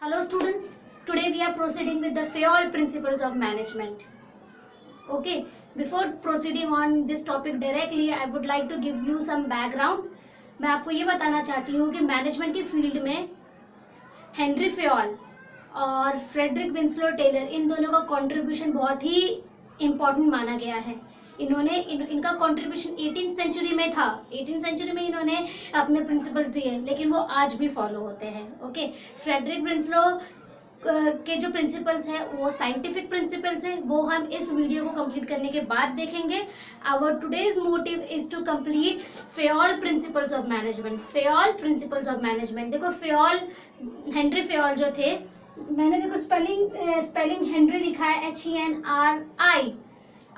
Hello students, today we are proceeding with the FAOL principles of management. Okay, before proceeding on this topic directly, I would like to give you some background. मैं आपको ये बताना चाहती हूँ कि management की field में Henry फेओल और फ्रेडरिक विंसलो टेलर इन दोनों का कंट्रीब्यूशन बहुत ही इम्पोर्टेंट माना गया है. इनका कंट्रीब्यूशन 18th सेंचुरी में था. 18th सेंचुरी में इन्होंने अपने प्रिंसिपल्स दिए, लेकिन वो आज भी फॉलो होते हैं. ओके, फ्रेडरिक विंसलो के जो प्रिंसिपल्स हैं वो साइंटिफिक प्रिंसिपल्स हैं, वो हम इस वीडियो को कंप्लीट करने के बाद देखेंगे. Our today's motive is to complete Fayol principles of management. Fayol principles of management. देखो फेओल, हेनरी फेओल जो थे, मैंने देखो स्पेलिंग हेनरी लिखा है HENRI.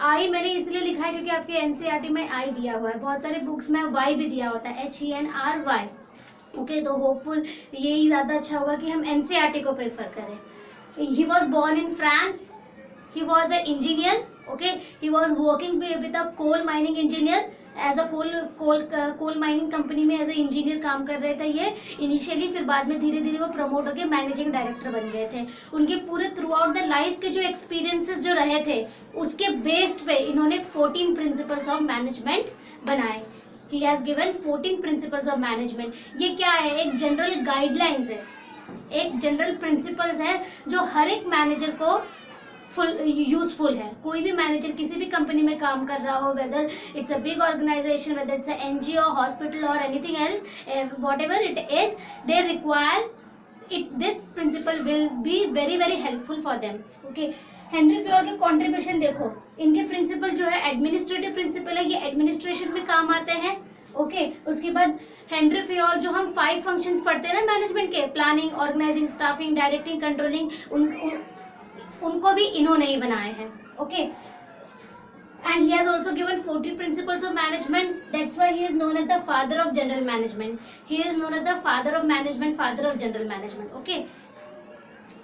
आई मैंने इसलिए लिखा है क्योंकि आपके एनसीईआरटी में आई दिया हुआ है. बहुत सारे बुक्स में वाई भी दिया होता है, HENRY. ओके, तो होपफुल यही ज़्यादा अच्छा होगा कि हम एनसीईआरटी को प्रेफर करें. He was born in France. He was a engineer. Okay, he was working with a coal mining engineer. As a coal mining company में एज ए इंजीनियर काम कर रहे थे ये इनिशियली. फिर बाद में धीरे धीरे वो प्रमोट होकर मैनेजिंग डायरेक्टर बन गए थे. उनके पूरे थ्रू आउट द लाइफ के जो एक्सपीरियंसेस जो रहे थे उसके बेस्ड पे इन्होंने 14 प्रिंसिपल्स ऑफ मैनेजमेंट बनाए. He has given 14 principles of management. ये क्या है? एक जनरल गाइडलाइंस है, एक जनरल प्रिंसिपल्स है जो हर एक मैनेजर को यूजफुल है. कोई भी मैनेजर किसी भी कंपनी में काम कर रहा हो, whether it's a big organisation, whether it's a NGO, hospital और anything else, whatever it is, they require it. This principle will be very very helpful for them. Okay, Henri Fayol के contribution देखो. इनके principal जो है administrative principal है, ये administration में काम आते हैं. ओके, उसके बाद हेनरी फेओल जो हम 5 फंक्शंस पढ़ते हैं ना मैनेजमेंट के, planning, organising, staffing, directing, controlling, उनको भी इन्होंने ही बनाए हैं. Okay, and he has also given 14 principles of management. That's why he is known as the father of general management. He is known as the father of management, father of general management. Okay,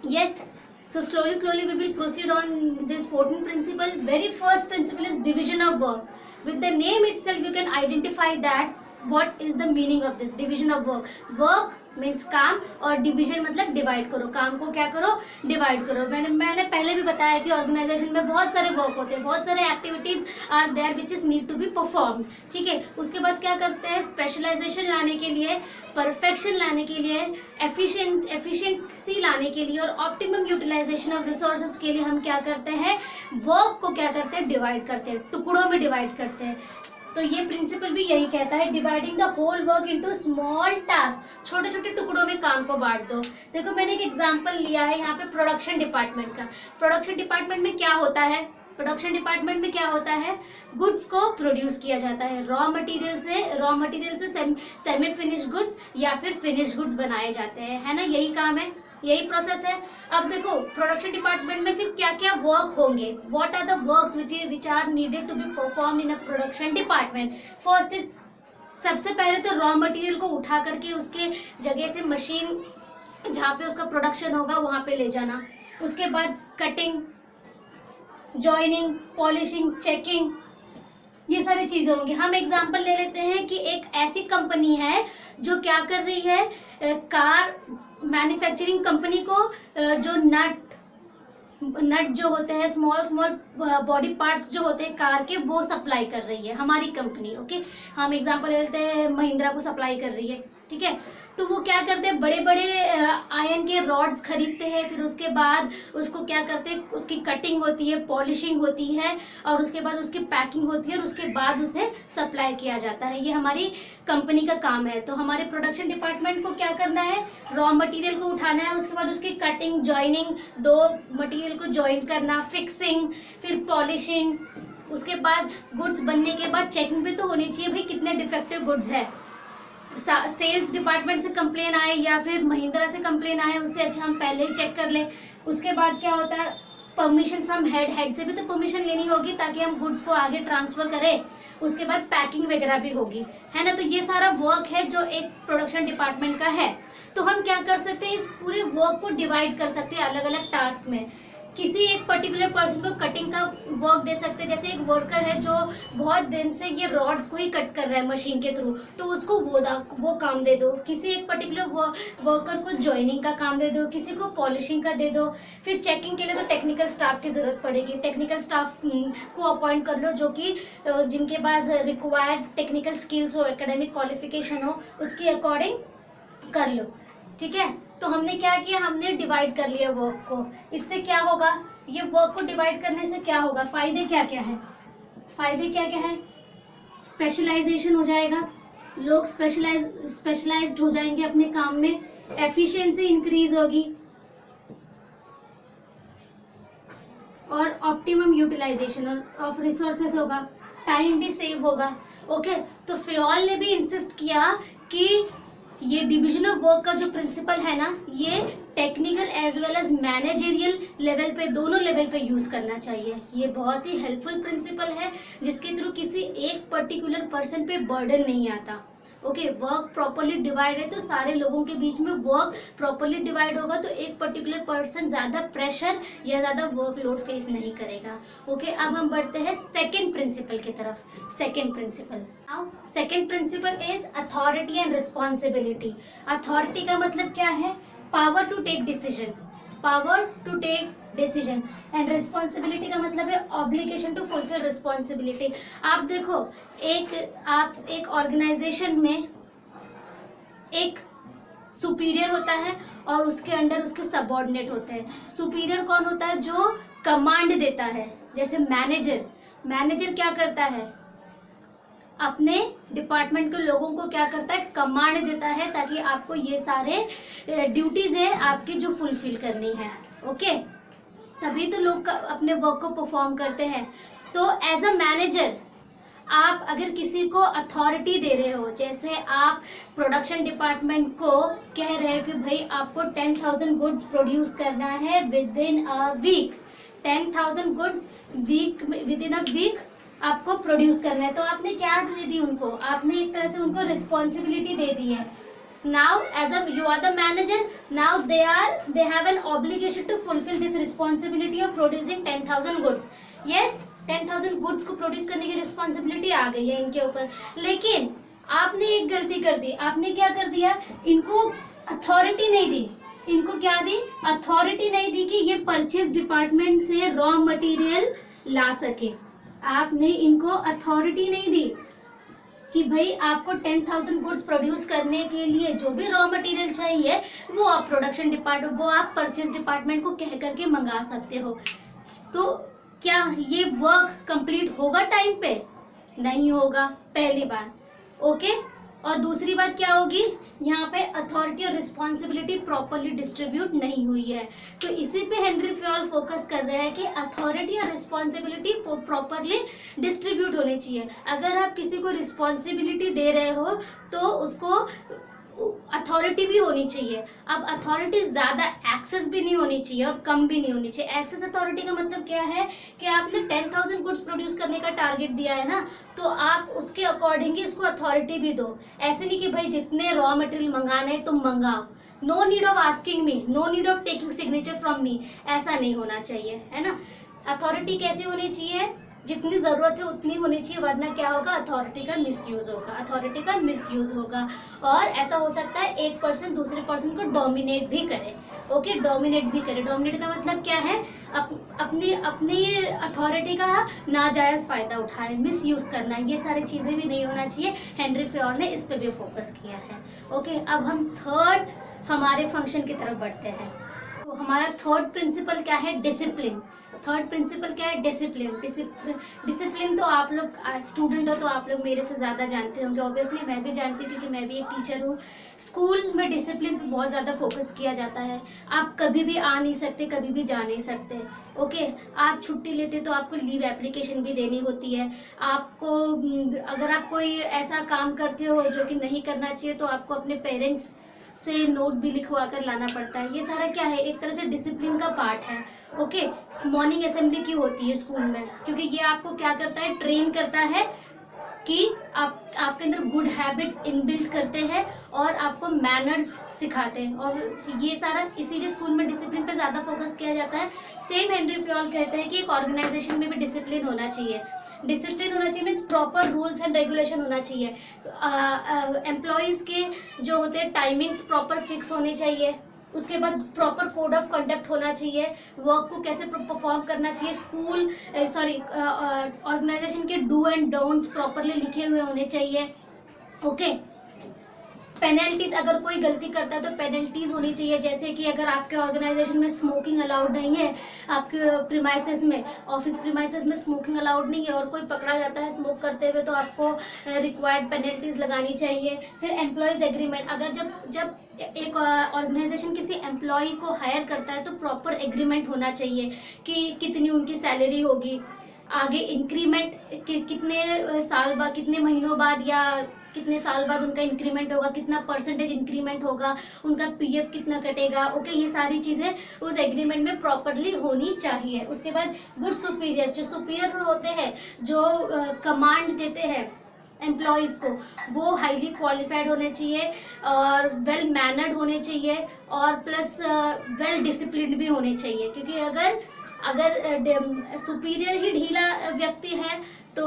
yes, so slowly we will proceed on this 14 principle. Very first principle is division of work. With the name itself you can identify that what is the meaning of this division of work. Work means काम, और division मतलब divide करो. काम को क्या करो? Divide करो. मैंने पहले भी बताया कि ऑर्गेनाइजेशन में बहुत सारे वर्क होते हैं, बहुत सारे activities are there which is need to be perform. ठीक है, उसके बाद क्या करते हैं? स्पेशलाइजेशन लाने के लिए, परफेक्शन लाने के लिए, एफिशिएंसी लाने के लिए और ऑप्टिमम यूटिलाइजेशन ऑफ रिसोर्सेज के लिए हम क्या करते हैं? वर्क को क्या करते हैं? डिवाइड करते हैं, टुकड़ों में डिवाइड करते हैं. तो ये प्रिंसिपल भी यही कहता है, dividing the whole work into small task. छोटे छोटे टुकड़ों में काम को बांट दो. देखो मैंने एक एग्जांपल लिया है यहाँ पे प्रोडक्शन डिपार्टमेंट का. प्रोडक्शन डिपार्टमेंट में क्या होता है? प्रोडक्शन डिपार्टमेंट में क्या होता है? गुड्स को प्रोड्यूस किया जाता है. रॉ मटेरियल से सेमी फिनिश गुड्स या फिर फिनिश गुड्स बनाए जाते हैं, है ना? यही काम है, यही प्रोसेस है. अब देखो प्रोडक्शन डिपार्टमेंट में फिर क्या क्या वर्क होंगे? What are the works which are needed to be perform in a production department? First is, सबसे पहले तो रॉ मटेरियल को उठा करके उसके जगह से मशीन जहाँ पे उसका प्रोडक्शन होगा वहाँ पे ले जाना. उसके बाद कटिंग, जॉइनिंग, पॉलिशिंग, चेकिंग, ये सारी चीजें होंगी. हम एग्जांपल ले लेते हैं कि एक ऐसी कंपनी है जो क्या कर रही है, कार मैन्युफैक्चरिंग कंपनी को जो नट जो होते हैं, स्मॉल बॉडी पार्ट्स जो होते हैं कार के, वो सप्लाई कर रही है हमारी कंपनी. ओके, हम एग्जांपल ले लेते हैं महिंद्रा को सप्लाई कर रही है. ठीक है, तो वो क्या करते हैं? बड़े बड़े आयरन के रॉड्स खरीदते हैं, फिर उसके बाद उसको क्या करते हैं? उसकी कटिंग होती है, पॉलिशिंग होती है, और उसके बाद उसकी पैकिंग होती है, और उसके बाद उसे सप्लाई किया जाता है. ये हमारी कंपनी का काम है. तो हमारे प्रोडक्शन डिपार्टमेंट को क्या करना है? रॉ मटेरियल को उठाना है, उसके बाद उसकी कटिंग, जॉइनिंग, दो मटेरियल को जॉइन करना, फिक्सिंग, फिर पॉलिशिंग. उसके बाद गुड्स बनने के बाद चेकिंग भी तो होनी चाहिए भाई, कितने डिफेक्टिव गुड्स है. सेल्स डिपार्टमेंट से कंप्लेन आए या फिर महिंद्रा से कंप्लेन आए, उससे अच्छा हम पहले ही चेक कर लें. उसके बाद क्या होता है? परमिशन फ्रॉम हेड से भी तो परमिशन लेनी होगी ताकि हम गुड्स को आगे ट्रांसफर करें. उसके बाद पैकिंग वगैरह भी होगी, है ना? तो ये सारा वर्क है जो एक प्रोडक्शन डिपार्टमेंट का है. तो हम क्या कर सकते हैं? इस पूरे वर्क को डिवाइड कर सकते हैं अलग अलग टास्क में. किसी एक पर्टिकुलर पर्सन को कटिंग का वर्क दे सकते हैं। जैसे एक वर्कर है जो बहुत दिन से ये रॉड्स को ही कट कर रहा है मशीन के थ्रू, तो उसको वो काम दे दो। किसी एक पर्टिकुलर वर्कर को जॉइनिंग का काम दे दो, किसी को पॉलिशिंग का दे दो। फिर चेकिंग के लिए तो टेक्निकल स्टाफ की ज़रूरत पड़ेगी, टेक्निकल स्टाफ को अपॉइंट कर लो जो कि जिनके पास रिक्वायर्ड टेक्निकल स्किल्स हो, एकेडमिक क्वालिफिकेशन हो, उसकी अकॉर्डिंग कर लो। ठीक है, तो हमने क्या किया, हमने डिवाइड कर लिया वर्क को। इससे क्या होगा, ये वर्क को डिवाइड करने से क्या होगा, फायदे क्या क्या है, फायदे क्या क्या है, स्पेशलाइजेशन हो जाएगा, लोग स्पेशलाइज्ड हो जाएंगे अपने काम में, एफिशिएंसी इंक्रीज होगी और ऑप्टिमम यूटिलाइजेशन ऑफ रिसोर्सेस होगा, टाइम भी सेव होगा। ओके, तो फियोल ने भी इंसिस्ट किया कि ये डिवीजन ऑफ वर्क का जो प्रिंसिपल है ना, ये technical as well as managerial level पे, दोनों लेवल पे यूज करना चाहिए। ये बहुत ही हेल्पफुल प्रिंसिपल है जिसके थ्रू किसी एक पर्टिकुलर पर्सन पे बर्डन नहीं आता। ओके, वर्क प्रॉपरली डिवाइड है तो सारे लोगों के बीच में वर्क प्रॉपरली डिवाइड होगा तो एक पर्टिकुलर पर्सन ज़्यादा प्रेशर या ज़्यादा वर्कलोड फेस नहीं करेगा। ओके, अब हम बढ़ते हैं सेकेंड प्रिंसिपल की तरफ। Second principle, now second principle is authority and responsibility. Authority का मतलब क्या है, power to take decision, power to take decision, and responsibility का मतलब है ऑब्लिगेशन टू फुलफिल रिस्पॉन्सिबिलिटी। आप देखो, आप एक ऑर्गेनाइजेशन में एक सुपीरियर होता है और उसके अंडर उसके सबऑर्डिनेट होते हैं। सुपीरियर कौन होता है, जो कमांड देता है। जैसे मैनेजर क्या करता है, अपने डिपार्टमेंट के लोगों को क्या करता है, कमांड देता है ताकि आपको ये सारे ड्यूटीज है आपकी जो फुलफिल करनी है। ओके, तभी तो लोग अपने वर्क को परफॉर्म करते हैं। तो एज अ मैनेजर आप अगर किसी को अथॉरिटी दे रहे हो, जैसे आप प्रोडक्शन डिपार्टमेंट को कह रहे हो कि भाई आपको 10,000 गुड्स प्रोड्यूस करना है within a week, 10,000 goods within a week आपको प्रोड्यूस करना है, तो आपने क्या दे दी उनको, आपने एक तरह से उनको रिस्पॉन्सिबिलिटी दे दी है। Now as a you are the manager, now they have an obligation to fulfill this responsibility of producing 10,000 goods. Yes, 10,000 goods को प्रोड्यूस करने की रिस्पॉन्सिबिलिटी आ गई है इनके ऊपर, लेकिन आपने एक गलती कर दी। आपने क्या कर दिया, इनको अथॉरिटी नहीं दी। इनको क्या दी, अथॉरिटी नहीं दी कि ये परचेज डिपार्टमेंट से रॉ मटेरियल ला सके। आपने इनको अथॉरिटी नहीं दी कि भाई आपको 10,000 गुड्स प्रोड्यूस करने के लिए जो भी रॉ मटेरियल चाहिए वो आप प्रोडक्शन डिपार्टमेंट, वो आप परचेज डिपार्टमेंट को कह करके मंगा सकते हो। तो क्या ये वर्क कंप्लीट होगा टाइम पे, नहीं होगा, पहली बात। ओके, और दूसरी बात क्या होगी, यहाँ पे अथॉरिटी और रिस्पॉन्सिबिलिटी प्रॉपरली डिस्ट्रीब्यूट नहीं हुई है। तो इसी पे हेनरी फ्योल फोकस कर रहे हैं कि अथॉरिटी और रिस्पॉन्सिबिलिटी प्रॉपरली डिस्ट्रीब्यूट होनी चाहिए। अगर आप किसी को रिस्पॉन्सिबिलिटी दे रहे हो तो उसको अथॉरिटी भी होनी चाहिए। अब अथॉरिटी ज़्यादा एक्सेस भी नहीं होनी चाहिए और कम भी नहीं होनी चाहिए। एक्सेस अथॉरिटी का मतलब क्या है कि आपने 10,000 गुड्स प्रोड्यूस करने का टारगेट दिया है ना, तो आप उसके अकॉर्डिंग ही इसको अथॉरिटी भी दो। ऐसे नहीं कि भाई जितने रॉ मटेरियल मंगाने तुम मंगाओ, no need of asking me, no need of taking signature from me, ऐसा नहीं होना चाहिए, है ना। अथॉरिटी कैसी होनी चाहिए, जितनी ज़रूरत है उतनी होनी चाहिए, वरना क्या होगा, अथॉरिटी का मिसयूज होगा, अथॉरिटी का मिसयूज होगा। और ऐसा हो सकता है एक पर्सन दूसरे पर्सन को डोमिनेट भी करे। ओके, डोमिनेट भी करे। डोमिनेट का मतलब क्या है, अपनी अथॉरिटी का नाजायज़ फ़ायदा उठाए, मिसयूज करना, ये सारी चीज़ें भी नहीं होना चाहिए। हेनरी फ्योल ने इस पर भी फोकस किया है। ओके, अब हम थर्ड हमारे फंक्शन की तरफ बढ़ते हैं। तो हमारा थर्ड प्रिंसिपल क्या है, डिसिप्लिन। थर्ड प्रिंसिपल क्या है, डिसिप्लिन। डिसिप्लिन तो आप लोग स्टूडेंट हो तो आप लोग मेरे से ज़्यादा जानते होंगे, ऑब्वियसली मैं भी जानती हूँ क्योंकि मैं भी एक टीचर हूँ। स्कूल में डिसिप्लिन पे बहुत ज़्यादा फोकस किया जाता है। आप कभी भी आ नहीं सकते, कभी भी जा नहीं सकते। ओके, आप छुट्टी लेते तो आपको लीव एप्लीकेशन भी देनी होती है। आपको अगर आप कोई ऐसा काम करते हो जो कि नहीं करना चाहिए तो आपको अपने पेरेंट्स से नोट भी लिखवा कर लाना पड़ता है। ये सारा क्या है, एक तरह से डिसिप्लिन का पार्ट है। ओके, मॉर्निंग असेंबली की होती है स्कूल में, क्योंकि ये आपको क्या करता है, ट्रेन करता है कि आपके अंदर गुड हैबिट्स इनबिल्ट करते हैं और आपको मैनर्स सिखाते हैं, और ये सारा इसीलिए स्कूल में डिसिप्लिन पे ज़्यादा फोकस किया जाता है। सेम हेनरी फ्योल कहते हैं कि एक ऑर्गेनाइजेशन में भी डिसिप्लिन होना चाहिए। डिसिप्लिन होना चाहिए means proper rules and regulation होना चाहिए। एम्प्लॉयज़ के जो होते हैं टाइमिंग्स प्रॉपर फिक्स होने चाहिए, उसके बाद प्रॉपर कोड ऑफ कंडक्ट होना चाहिए, वर्क को कैसे परफॉर्म करना चाहिए, स्कूल ऑर्गेनाइजेशन के डू एंड डोंट्स प्रॉपरली लिखे हुए होने चाहिए। ओके, पेनल्टीज, अगर कोई गलती करता है तो पेनल्टीज होनी चाहिए, जैसे कि अगर आपके ऑर्गेनाइजेशन में स्मोकिंग अलाउड नहीं है, आपके प्रीमाइसेस में, ऑफिस प्रीमाइसेस में स्मोकिंग अलाउड नहीं है और कोई पकड़ा जाता है स्मोक करते हुए, तो आपको रिक्वायर्ड पेनल्टीज लगानी चाहिए। फिर एम्प्लॉयज़ एग्रीमेंट, अगर जब एक ऑर्गेनाइजेशन किसी एम्प्लॉय को हायर करता है तो प्रॉपर एग्रीमेंट होना चाहिए कि कितनी उनकी सैलरी होगी, आगे इंक्रीमेंट कितने साल बाद, कितने महीनों बाद या कितने साल बाद उनका इंक्रीमेंट होगा, कितना परसेंटेज इंक्रीमेंट होगा, उनका पीएफ कितना कटेगा। ओके, ये सारी चीज़ें उस एग्रीमेंट में प्रॉपरली होनी चाहिए। उसके बाद गुड सुपीरियर, जो सुपीरियर होते हैं, जो कमांड देते हैं एम्प्लॉयज़ को, वो हाईली क्वालिफाइड होने चाहिए और वेल मैनर्ड होने चाहिए और प्लस वेल डिसिप्लिन्ड भी होने चाहिए, क्योंकि अगर सुपीरियर ही ढीला व्यक्ति है तो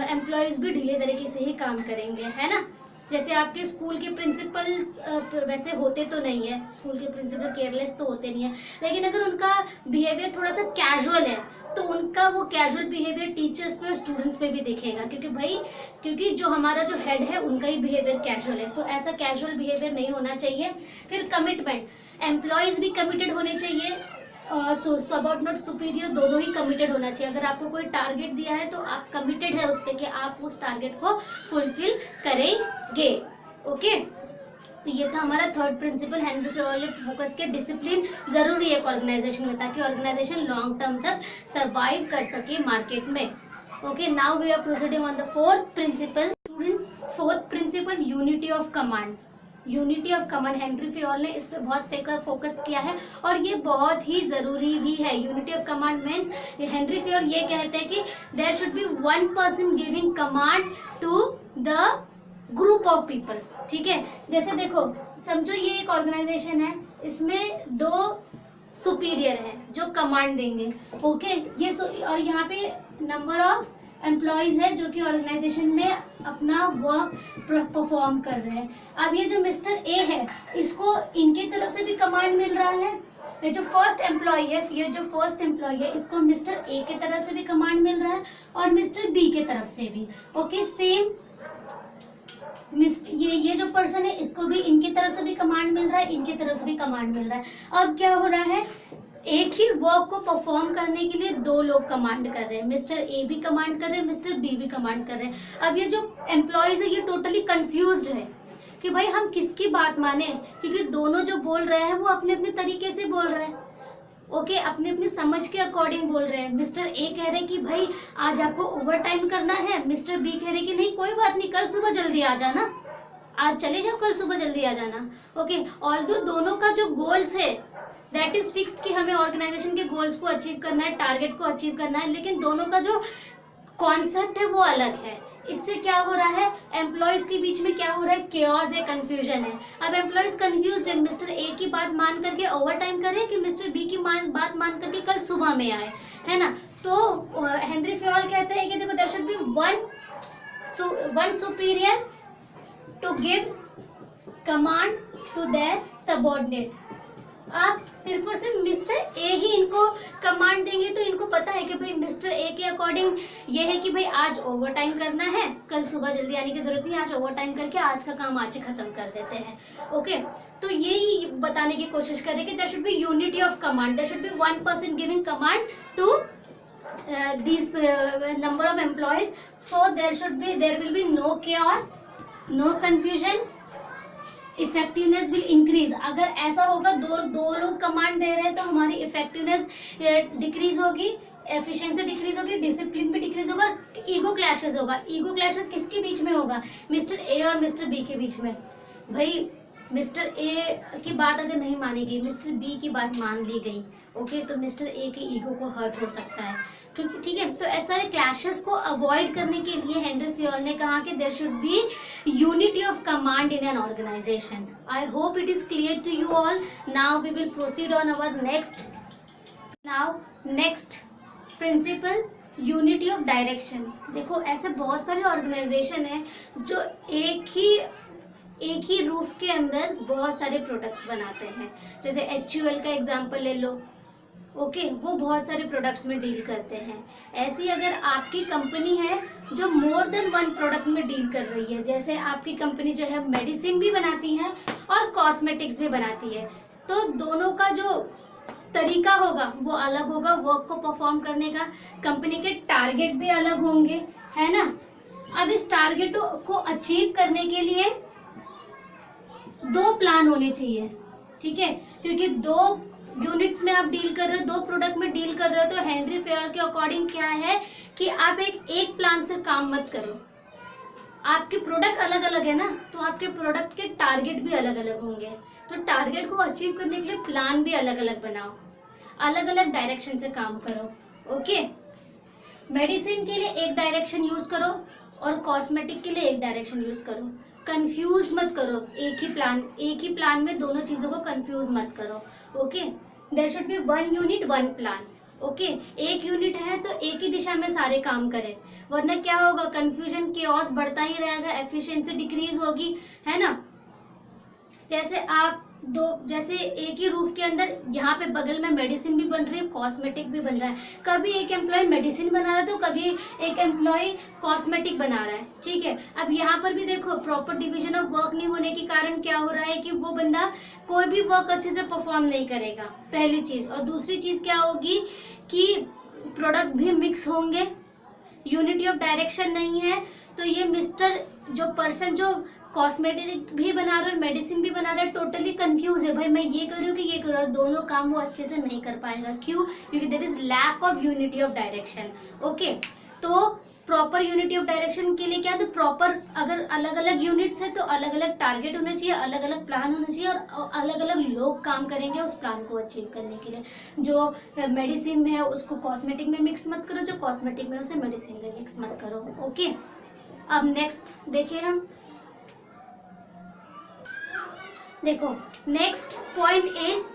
एम्प्लॉयज़ भी ढीले तरीके से ही काम करेंगे, है ना। जैसे आपके स्कूल के प्रिंसिपल्स वैसे होते तो नहीं है, स्कूल के प्रिंसिपल केयरलेस तो होते नहीं है, लेकिन अगर उनका बिहेवियर थोड़ा सा कैजुअल है तो उनका वो कैजुअल बिहेवियर टीचर्स पे और स्टूडेंट्स पे भी दिखेगा, क्योंकि जो हमारा जो हेड है उनका ही बिहेवियर कैजुअल है, तो ऐसा कैजुअल बिहेवियर नहीं होना चाहिए। फिर कमिटमेंट, एम्प्लॉयज़ भी कमिटेड होने चाहिए और सबऑर्डिनेट सुपीरियर दोनों ही कमिटेड होना चाहिए। अगर आपको कोई टारगेट दिया है तो आप कमिटेड है उस पर कि आप उस टारगेट को फुलफिल करेंगे। ओके, तो ये था हमारा थर्ड प्रिंसिपल। हेनरी फ्योल ने फोकस किया डिसिप्लिन जरूरी है एक ऑर्गेनाइजेशन में, ताकि ऑर्गेनाइजेशन लॉन्ग टर्म तक सर्वाइव कर सके मार्केट में। Okay, now we are proceeding on the fourth principle. Students, fourth principle unity of command. Unity of command, Henri Fayol ने इस पर बहुत फोकस किया है और ये बहुत ही ज़रूरी भी है। Unity of command means Henri Fayol ये कहते हैं कि there should be one person giving command to the group of people. ठीक है, जैसे देखो, समझो ये एक ऑर्गेनाइजेशन है, इसमें दो सुपीरियर हैं जो कमांड देंगे। ओके, ये और यहाँ पे नंबर ऑफ एम्प्लॉयज़ है जो कि ऑर्गेनाइजेशन में अपना वर्क परफॉर्म कर रहे हैं। अब ये जो मिस्टर ए है, इसको इनकी तरफ से भी कमांड मिल रहा है। ये जो फर्स्ट एम्प्लॉय है, इसको मिस्टर ए के तरफ से भी कमांड मिल रहा है और मिस्टर बी के तरफ से भी। ओके, सेम ये जो पर्सन है, इसको भी इनकी तरफ से भी कमांड मिल रहा है, इनकी तरफ से भी कमांड मिल रहा है। अब क्या हो रहा है, एक ही वर्क को परफॉर्म करने के लिए दो लोग कमांड कर रहे हैं, मिस्टर ए भी कमांड कर रहे हैं, मिस्टर बी भी कमांड कर रहे हैं। अब ये जो एम्प्लॉयज है ये टोटली कंफ्यूज्ड है कि भाई हम किसकी बात माने, क्योंकि दोनों जो बोल रहे हैं वो अपने अपने तरीके से बोल रहे हैं। ओके, अपने अपने समझ के अकॉर्डिंग बोल रहे हैं। मिस्टर ए कह रहे हैं कि भाई आज आपको ओवर टाइम करना है, मिस्टर बी कह रहे हैं कि नहीं कोई बात नहीं, कल सुबह जल्दी आ जाना, आज चले जाओ, कल सुबह जल्दी आ जाना। ओके, ऑल्दो दोनों का जो गोल्स है दैट इज फिक्स्ड कि हमें ऑर्गेनाइजेशन के गोल्स को अचीव करना है, टारगेट को अचीव करना है, लेकिन दोनों का जो कॉन्सेप्ट है वो अलग है। इससे क्या हो रहा है, एम्प्लॉयज के बीच में क्या हो रहा है, केओस है, कंफ्यूजन है। अब एम्प्लॉयज कंफ्यूज्ड है, मिस्टर ए की बात मान करके ओवर टाइम करे कि मिस्टर बी की बात मान करके कल सुबह में आए, है ना। तो हेनरी फ्योल कहते हैं कि देखो there should be one superior to give command to their subordinate. आप सिर्फ और सिर्फ मिस्टर ए ही इनको कमांड देंगे तो इनको पता है कि भाई मिस्टर ए के अकॉर्डिंग ये है कि भाई आज ओवर टाइम करना है, कल सुबह जल्दी आने की जरूरत नहीं, आज ओवर टाइम करके आज का काम आज ही खत्म कर देते हैं। ओके, तो यही बताने की कोशिश करें कि there should be unity of command, there should be one person giving command to these number of employees, so there will be no chaos, no confusion, effectiveness will increase. अगर ऐसा होगा, दो लोग कमांड दे रहे हैं तो हमारी इफेक्टिवनेस डिक्रीज होगी, एफिशिएंसी डिक्रीज होगी, डिसिप्लिन भी डिक्रीज होगा, ईगो क्लैशेस होगा। ईगो क्लैशेस किसके बीच में होगा, मिस्टर ए और मिस्टर बी के बीच में। भाई मिस्टर ए की बात अगर नहीं मानी गई, मिस्टर बी की बात मान ली गई, ओके, तो मिस्टर ए के ईगो को हर्ट हो सकता है। ठीक है, तो ऐसे सारे क्लैशेस को अवॉइड करने के लिए हेनरी फ्योल ने कहा कि there should be unity of command in an organisation. I hope it is clear to you all. Now we will proceed on our next principle, unity of direction. देखो ऐसे बहुत सारे ऑर्गेनाइजेशन है जो एक ही रूफ के अंदर बहुत सारे प्रोडक्ट्स बनाते हैं। जैसे HUL का एग्जांपल ले लो, ओके, वो बहुत सारे प्रोडक्ट्स में डील करते हैं। ऐसी अगर आपकी कंपनी है जो मोर देन वन प्रोडक्ट में डील कर रही है, जैसे आपकी कंपनी जो है मेडिसिन भी बनाती है और कॉस्मेटिक्स भी बनाती है, तो दोनों का जो तरीका होगा वो अलग होगा वर्क को परफॉर्म करने का, कंपनी के टारगेट भी अलग होंगे, है ना। अब इस टारगेट को अचीव करने के लिए 2 प्लान होने चाहिए, ठीक है, क्योंकि 2 यूनिट्स में आप डील कर रहे हो, 2 प्रोडक्ट में डील कर रहे हो, तो हेनरी फेयर के अकॉर्डिंग क्या है कि आप एक प्लान से काम मत करो। आपके प्रोडक्ट अलग अलग है ना, तो आपके प्रोडक्ट के टारगेट भी अलग अलग होंगे, तो टारगेट को अचीव करने के लिए प्लान भी अलग अलग बनाओ, अलग अलग डायरेक्शन से काम करो। ओके, मेडिसिन के लिए एक डायरेक्शन यूज करो और कॉस्मेटिक के लिए एक डायरेक्शन यूज करो। कंफ्यूज मत करो, एक ही प्लान में दोनों चीजों को कंफ्यूज मत करो। Okay, there should be 1 unit 1 plan. Okay, एक यूनिट है तो एक ही दिशा में सारे काम करें, वरना क्या होगा, कंफ्यूजन केओस बढ़ता ही रहेगा, एफिशिएंसी डिक्रीज होगी, है ना। जैसे एक ही रूफ के अंदर यहाँ पे बगल में मेडिसिन भी बन रही है, कॉस्मेटिक भी बन रहा है, कभी एक एम्प्लॉय मेडिसिन बना रहा है तो कभी एक एम्प्लॉय कॉस्मेटिक बना रहा है, ठीक है। अब यहाँ पर भी देखो प्रॉपर डिवीजन ऑफ वर्क नहीं होने के कारण क्या हो रहा है कि वो बंदा कोई भी वर्क अच्छे से परफॉर्म नहीं करेगा, पहली चीज। और दूसरी चीज क्या होगी कि प्रोडक्ट भी मिक्स होंगे, यूनिटी ऑफ डायरेक्शन नहीं है, तो ये मिस्टर जो पर्सन जो कॉस्मेटिक भी बना रहा है और मेडिसिन भी बना रहा है, टोटली कंफ्यूज है, भाई मैं ये करूँ कि ये करूँ, और दोनों काम वो अच्छे से नहीं कर पाएगा। क्यों? क्योंकि there is lack of unity of direction. Okay, तो प्रॉपर यूनिटी ऑफ डायरेक्शन के लिए क्या, तो प्रॉपर अगर अलग अलग यूनिट्स है तो अलग अलग टारगेट होना चाहिए, अलग अलग प्लान होना चाहिए, और अलग अलग लोग काम करेंगे उस प्लान को अचीव करने के लिए। जो मेडिसिन में है उसको कॉस्मेटिक में मिक्स मत करो, जो कॉस्मेटिक में उसे मेडिसिन में मिक्स मत करो। ओके, अब नेक्स्ट देखिए हम, देखो next point is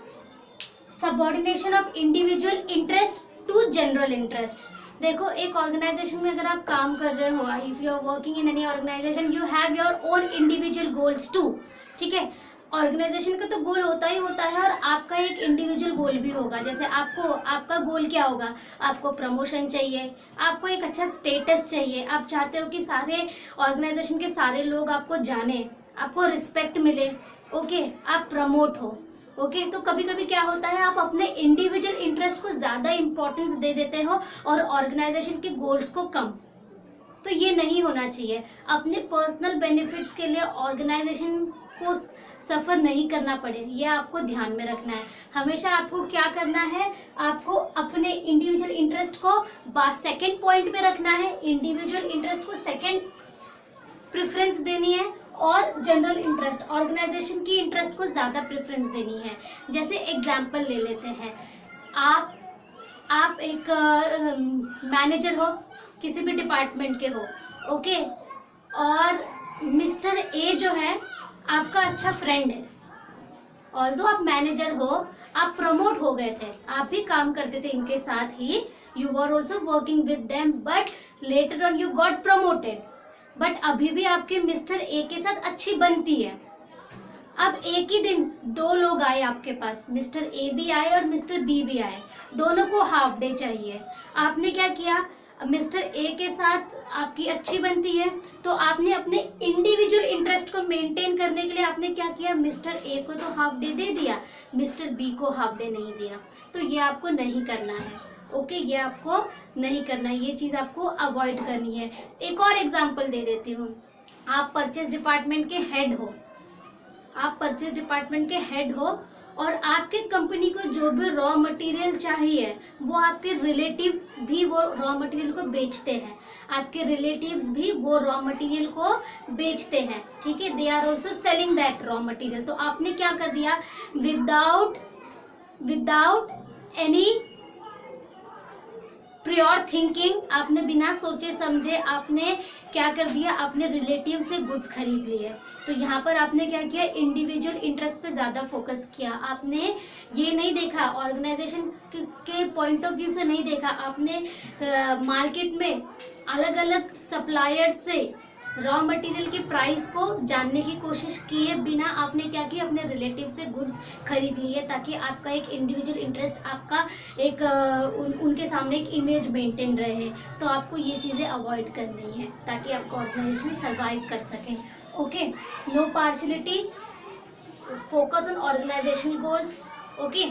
subordination of individual interest to general interest. देखो एक ऑर्गेनाइजेशन में अगर आप काम कर रहे हो, if you are working in any organisation, you have your own individual goals too, ठीक है। ऑर्गेनाइजेशन का तो गोल होता ही होता है और आपका एक इंडिविजुअल गोल भी होगा। जैसे आपका गोल क्या होगा, आपको प्रमोशन चाहिए, आपको एक अच्छा स्टेटस चाहिए, आप चाहते हो कि सारे ऑर्गेनाइजेशन के सारे लोग आपको जाने, आपको रिस्पेक्ट मिले, ओके, आप प्रमोट हो। ओके, तो कभी कभी क्या होता है, आप अपने इंडिविजुअल इंटरेस्ट को ज्यादा इंपॉर्टेंस दे देते हो और ऑर्गेनाइजेशन के गोल्स को कम, तो ये नहीं होना चाहिए। अपने पर्सनल बेनिफिट्स के लिए ऑर्गेनाइजेशन को सफर नहीं करना पड़े, ये आपको ध्यान में रखना है। हमेशा आपको क्या करना है, आपको अपने इंडिविजुअल इंटरेस्ट को सेकंड पॉइंट पे रखना है, इंडिविजुअल इंटरेस्ट को सेकंड प्रेफरेंस देनी है, और जनरल इंटरेस्ट ऑर्गेनाइजेशन की इंटरेस्ट को ज़्यादा प्रेफरेंस देनी है। जैसे एग्जांपल ले लेते हैं, आप एक मैनेजर हो, किसी भी डिपार्टमेंट के हो, ओके, और मिस्टर ए जो है आपका अच्छा फ्रेंड है। ऑल्दो आप मैनेजर हो, आप प्रमोट हो गए थे, आप भी काम करते थे इनके साथ ही, you were also working with them, but later on you got promoted, but अभी भी आपके मिस्टर ए के साथ अच्छी बनती है। अब एक ही दिन 2 लोग आए आपके पास, मिस्टर ए भी आए और मिस्टर बी भी आए, दोनों को हाफ डे चाहिए। आपने क्या किया, मिस्टर ए के साथ आपकी अच्छी बनती है, तो आपने अपने इंडिविजुअल इंटरेस्ट को मेंटेन करने के लिए आपने क्या किया, मिस्टर ए को तो हाफ डे दे दिया, मिस्टर बी को हाफ डे नहीं दिया। तो ये आपको नहीं करना है, ओके, ये आपको नहीं करना है, ये चीज़ आपको अवॉइड करनी है। एक और एग्जांपल दे देती हूँ, आप परचेज डिपार्टमेंट के हेड हो, और आपके कंपनी को जो भी रॉ मटेरियल चाहिए वो आपके रिलेटिव भी वो रॉ मटेरियल को बेचते हैं, आपके रिलेटिव्स भी वो रॉ मटेरियल को बेचते हैं, ठीक है, they are also selling that raw material. तो आपने क्या कर दिया, विदाउट एनी प्योर थिंकिंग, आपने बिना सोचे समझे आपने क्या कर दिया, अपने रिलेटिव से गुड्स खरीद लिए। तो यहाँ पर आपने क्या किया, इंडिविजुअल इंटरेस्ट पे ज़्यादा फोकस किया। आपने ये नहीं देखा, ऑर्गेनाइजेशन के पॉइंट ऑफ व्यू से नहीं देखा, आपने मार्केट में अलग अलग सप्लायर्स से रॉ मटेरियल के प्राइस को जानने की कोशिश किए बिना आपने क्या किया, अपने रिलेटिव से गुड्स खरीद लिए, ताकि आपका एक इंडिविजुअल इंटरेस्ट, आपका एक उनके सामने एक इमेज मेंटेन रहे। तो आपको ये चीज़ें अवॉइड करनी है ताकि आपका ऑर्गेनाइजेशन सर्वाइव कर सके। Okay, no partiality, focus on organisational goals. Okay,